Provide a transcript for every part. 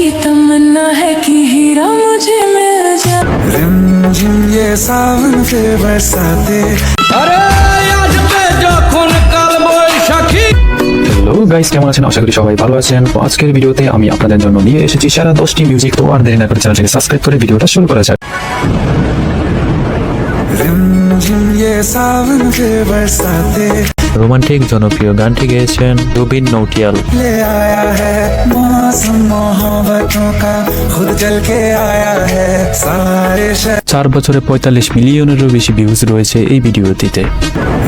की तमन्ना है कि हीरा मुझे मिल जाए। रिमझिम ये सावन से बरसाते। अरे आज पे যখন কাল বৈশাখী। হ্যালো গাইস, কেমন আছেন? আশা করি সবাই ভালো আছেন। তো আজকের ভিডিওতে আমি আপনাদের জন্য নিয়ে এসেছি সেরা 10টি মিউজিক। তো আর দেরি না করে চ্যানেলটিকে সাবস্ক্রাইব করে ভিডিওটা শুরু করা যাক। रिमझिम ये सावन से बरसाते। রোমান্টিক জনপ্রিয় গানটি গেয়েছেন রবিন নৌটিয়াল। ले आया है मौसम मोहब्बतों का, खुद चल के आया है सारे 4 বছরে 45 মিলিয়নেরও বেশি ভিউজ রয়েছে এই ভিডিওটিতে।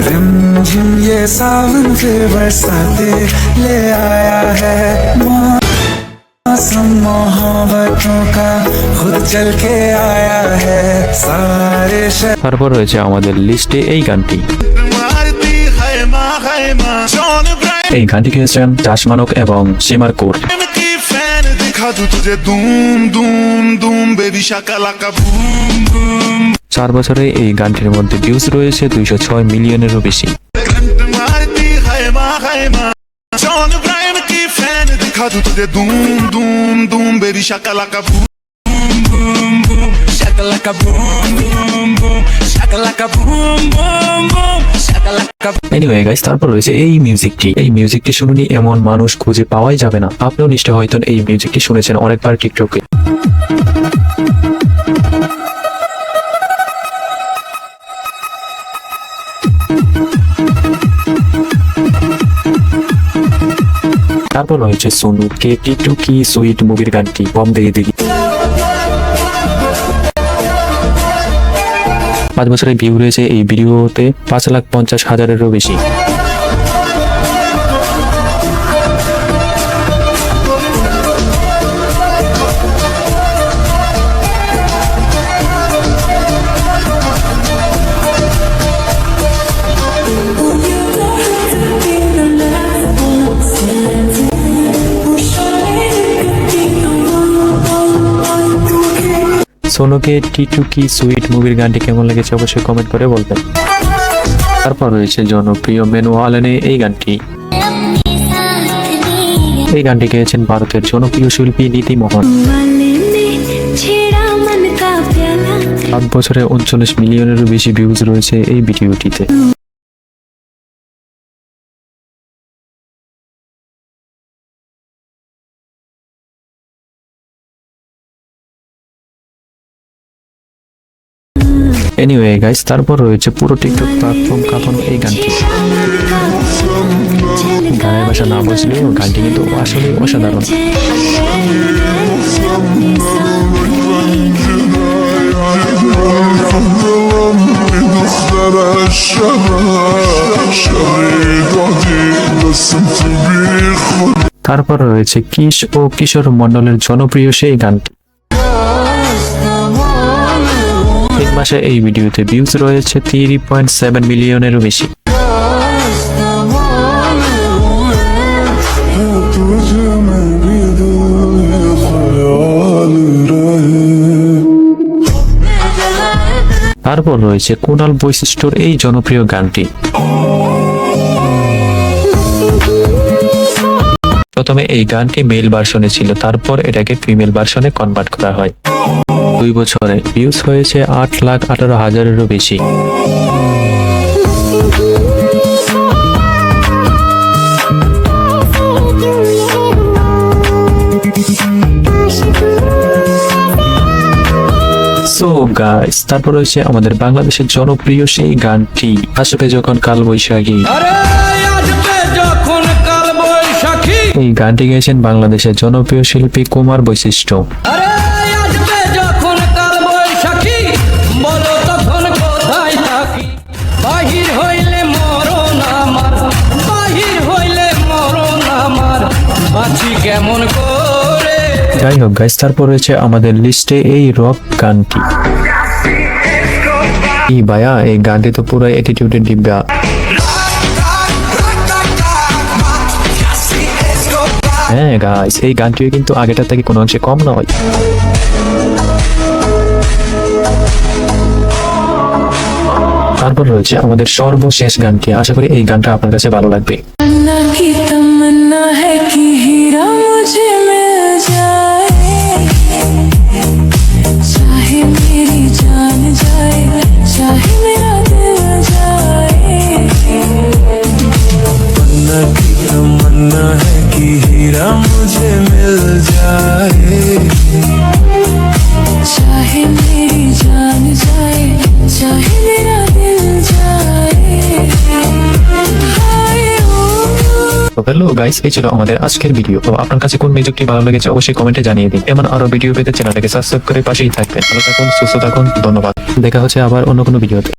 रिमझिम ये सावन से बरसाते। ले आया है मौसम मोहब्बतों का, खुद चल के आया है सारे তারপর রয়েছে আমাদের লিস্টে এই গানটি। এই গানটি গেয়েছেন জাশ মানক এবং সীমার কোর। 4 বছরে এই গানটির মধ্যে ভিউজ রয়েছে 206 মিলিয়নেরও বেশি। এনিওয়ে গাইস, তারপর রয়েছে এই মিউজিকটি। এই মিউজিকটি শুনুনি এমন মানুষ খুঁজে পাওয়াই যাবে না। আপনিও নিশ্চয় হয়তো এই মিউজিকটি শুনেছেন অনেকবার টিকটকে। তারপর রয়েছে সোনু কে টিটু কি সুইট মুভির গানটি বম দিয়ে দিলি। 5 বছরের ভিউ রয়েছে এই ভিডিওতে 5,50,000-এরও বেশি। সোনুকে টিটু কি সুইট মুভির গানটি কেমন লেগেছে অবশ্যই কমেন্ট করে বলবেন। তারপর রয়েছে জনপ্রিয় মেনু আলেনে এই গানটি। এই গানটি গেয়েছেন ভারতের জনপ্রিয় শিল্পী নীতি মোহন। 7 বছরে 39 মিলিয়নেরও বেশি ভিউজ রয়েছে এই ভিডিওটিতে। এনিওয়ে গাইস, তারপর রয়েছে পুরো টিকটক প্ল্যাটফর্ম কাঁপানো এই গানটি। গানের ভাষা না বুঝলেও গানটি কিন্তু আসলে অসাধারণ। তারপর রয়েছে কিশ ও কিশোর মন্ডলের জনপ্রিয় সেই গানটি। 3 মাসে এই ভিডিওতে ভিউজ রয়েছে 3.7 মিলিয়নেরও বেশি। তারপর রয়েছে কুনাল বৈশিষ্ট্যর এই জনপ্রিয় গানটি। প্রথমে এই গানটি মেল ভার্সনে ছিল, তারপর এটাকে ফিমেল ভার্সনে কনভার্ট করা হয়। 2 বছরে ভিউজ হয়েছে 8,18,000-এরও বেশি। সো গাইস, তারপর রয়েছে আমাদের বাংলাদেশের জনপ্রিয় সেই গানটি আসবে যখন কাল বৈশাখী। এই গানটি গেয়েছেন বাংলাদেশের জনপ্রিয় শিল্পী কুমার বৈশিষ্ট্য। যাই হোক গাইস, তারপর রয়েছে আমাদের লিস্টে এই রক গানটি। এই ভাইয়া, এই গানটি তো পুরো অ্যাটিটিউডের ডিব্বা। হ্যাঁ গাইস, এই গানটিও কিন্তু আগেটার থেকে কোনো অংশে কম নয়। তারপর রয়েছে আমাদের সর্বশেষ গানটি। আশা করি এই গানটা আপনার কাছে ভালো লাগবে। तमन्ना है कि हीरा मुझे मिल जाए। হ্যালো গাইস, এই ছিল আমাদের আজকের ভিডিও। তো আপনার কাছে কোন মিউজিকটি ভালো লেগেছে অবশ্যই কমেন্টে জানিয়ে দিন। এমন আরো ভিডিও পেতে চ্যানেলটাকে সাবস্ক্রাইব করে পাশেই থাকবেন। ভালো থাকুন, সুস্থ থাকুন, ধন্যবাদ। দেখা হচ্ছে আবার অন্য কোনো ভিডিওতে।